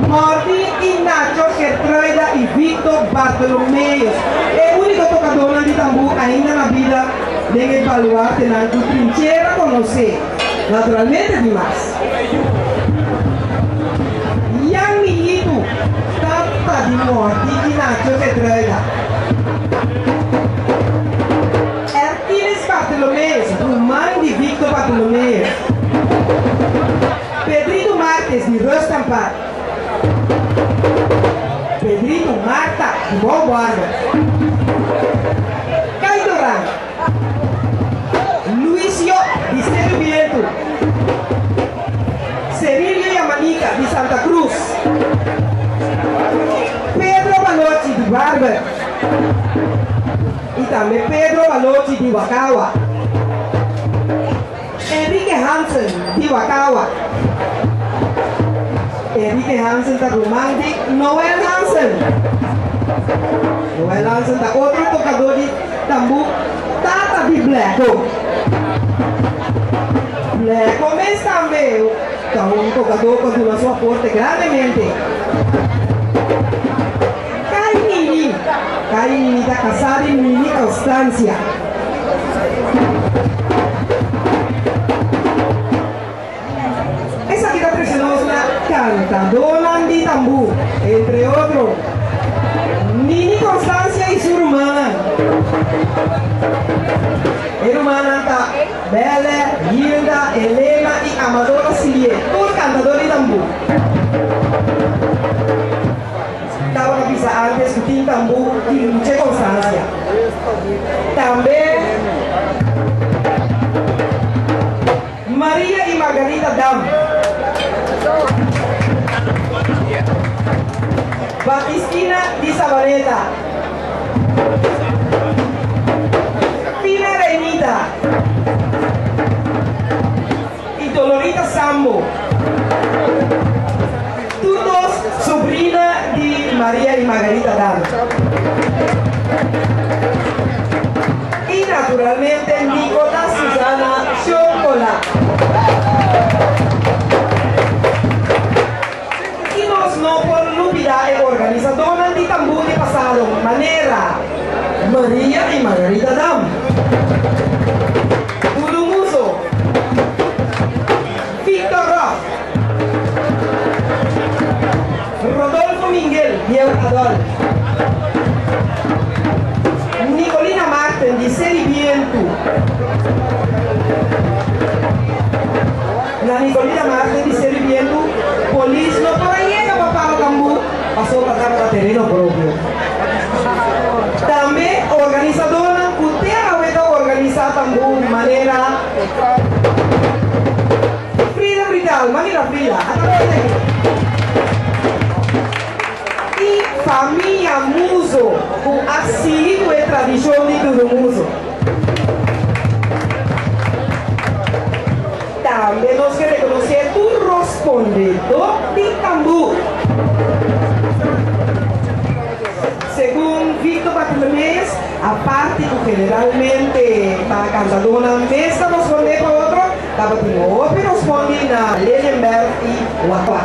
Martin Ignacio Gertruida e Victor Bartolomeu, é o único tocador de tambor ainda na vida de evaluar tenando trincheira com você, naturalmente demais. Yang Milito, tata de Martin Ignacio Gertruida. Hercules Bartolomeu, irmão de Victor Bartolomeu. Pedrito Marques de Rostampar. Pedrito Marta de Boa Guarda. Caidoran. Luisio de Cerro Viento. Cerilio Yamanica de Santa Cruz. Pedro Balotti de Barber. E também Pedro Balotti de Wakawa. Enrique Hansen de Wakawa. Enrique Hansen da Romantic, Noel Hansen. Noel Hansen da outro tocador de tambor, Tata de Bleco. Bleco mas também, então um tocador continua sua porta grandemente. Carinini da casada e Nini Constância. Essa aqui da preciosa cantadora de tambor, entre outros, Nini Constância e sua irmã. Irmã da Bela, Hilda, Helena e Amadora Silie, todos cantadores de tambor. Estava na pista antes que tinha tambor de Nini Constância. Também Maria e Margarida Dam. Batistina de Sabaneta. Pina Renita. E Dolorita Sambo. Todos sobrina de Maria e Margarida Dam. E naturalmente Nicola Susana Chocolate. E nós não podemos olvidar a organizadora de tambor de passado, Maneira, Maria e Margarida Dam. Udumuso, Victor Roth, Rodolfo Miguel, Diego Adolfo, Nicolina Martin de Seriviento. La Nicolina Martin de Serviendo, Polis no por ahí llega papá o tambor, pasó para acá terreno propio. También organizadora, usted ha organizado tambor de manera Frida Brital, manera Frida, y familia Muso, así fue tradición de todo Muso. También nos que reconocer tu respondedor de tambor. Según Victor Bartolomeu, aparte que generalmente para cantadora mesa nos responde por otro, estaba como pero responde na Leyenberg y Guapá.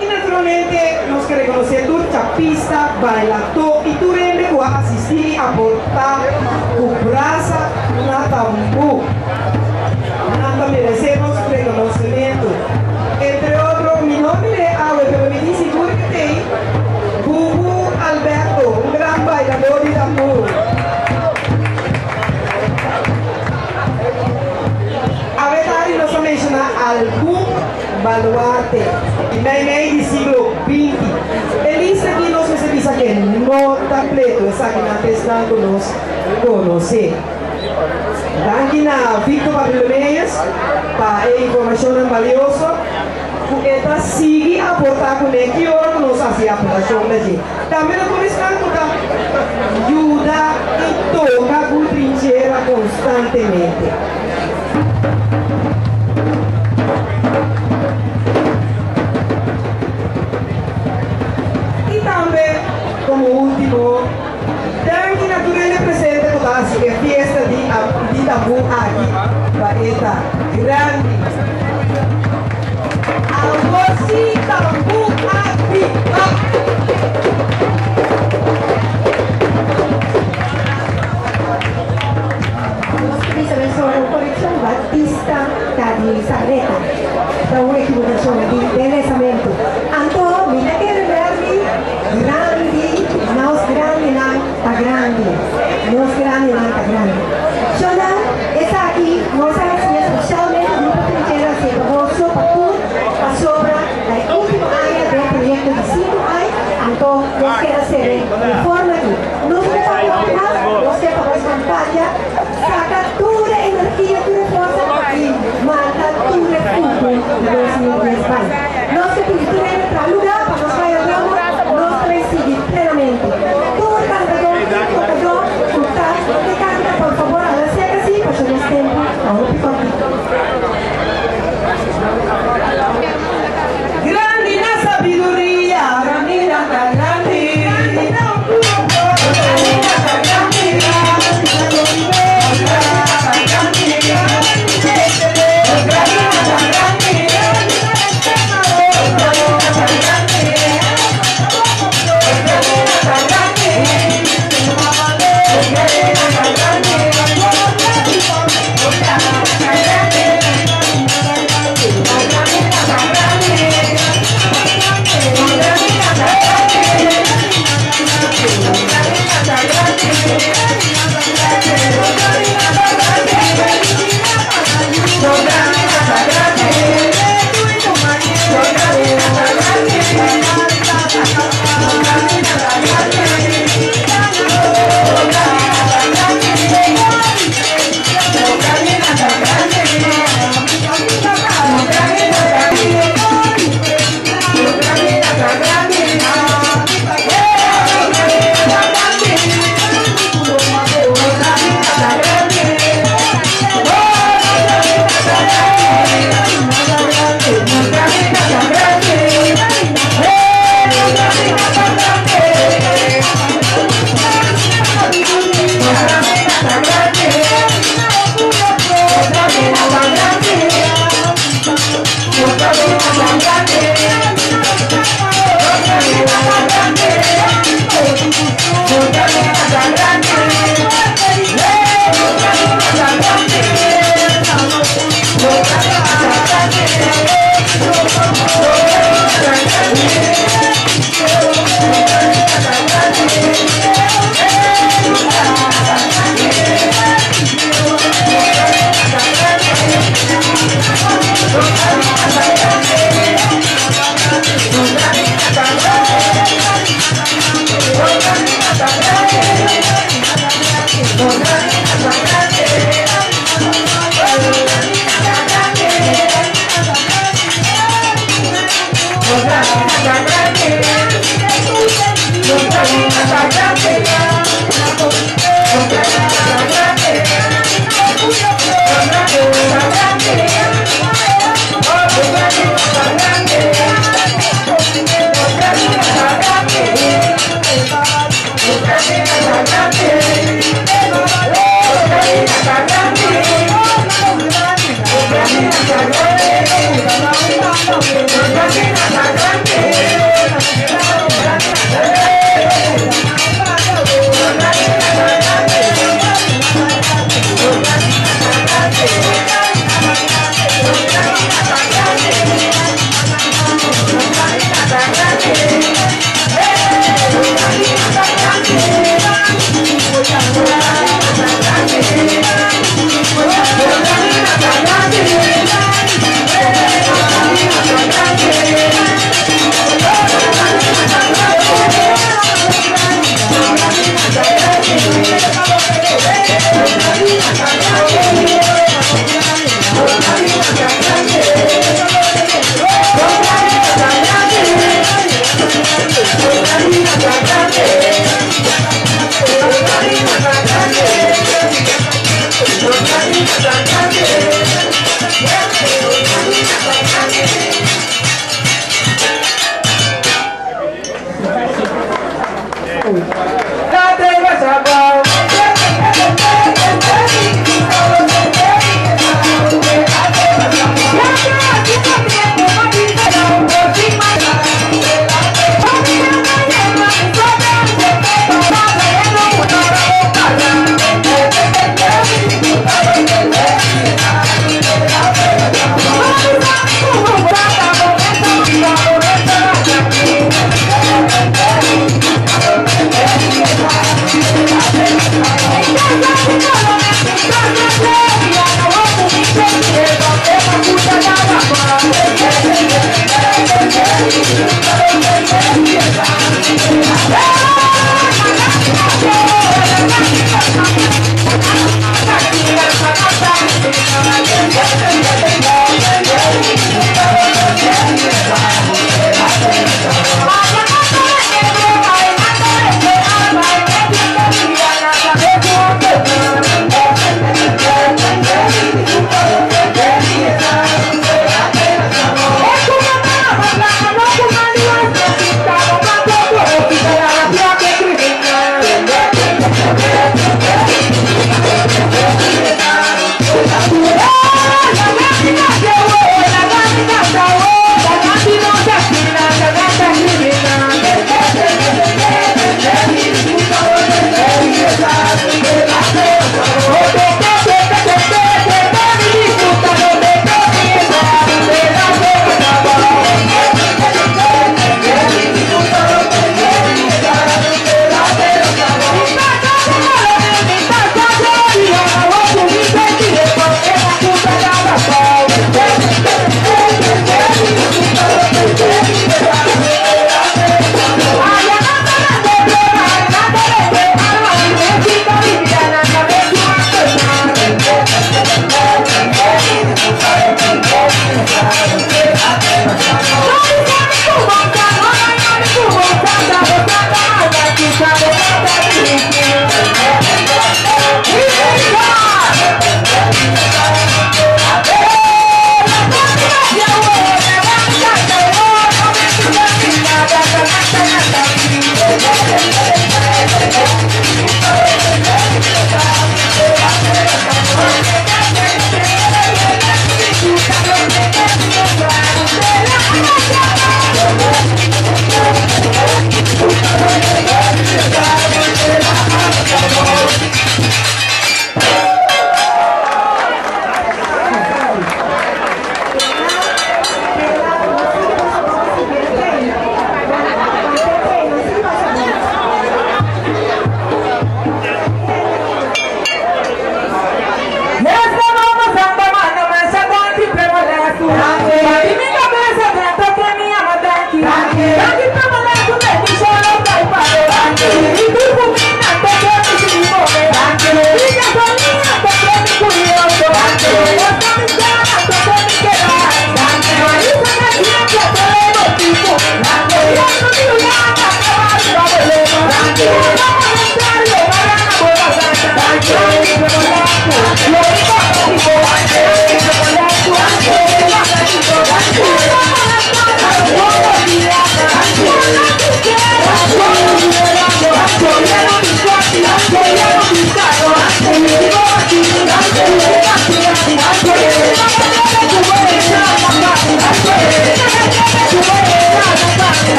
Y naturalmente nos que reconocer tu chapista, bailador y tu rende que va a asistir a aportar tu braza na tambor. Nada merecemos reconocimiento. Entre otros, mi nombre es Aue, pero me dice seguro que tem Bubu Alberto, un gran bailador de tambor. A verdade, nós vamos mencionar algum baluarte e meio do siglo XX. Elisa aqui nós recebemos aqui no tableto, essa aqui na questão que nós conhecemos. Aqui na Victor Bartolomeu, para a informação valiosa, porque está sigue a aportar com ele que hora nós fazemos a aportação daqui. Também a polícia ajuda e toca com trincheira constantemente. E também, como último, tem que naturalmente presente toda a fiesta de tambor aqui, para Maleta grande. Amorcita, arriba. Sono correzione Battista di Sarreta da un'equivocazione di dell'esamento Anto mi legge verbi grandi nos grandi nanta grandi Shona está aquí nos hace especialmente el grupo trinchera se promocionó para sobra la última área del proyecto de 5 años Anto nos queda ser de forma aquí nos queda más nos queda más campaña saca pura energía, pura fuerza y mata tu refugio de los niños de España. Nuestra pintura en nuestro lugar para nos vaya a Roma, nos recibe plenamente. Todo cantador, que canta, por favor, a la seca, sí, pues en este tiempo, a un picotito. Grande la sabiduría, grande la grande.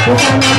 Terima kasih.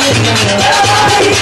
Ay,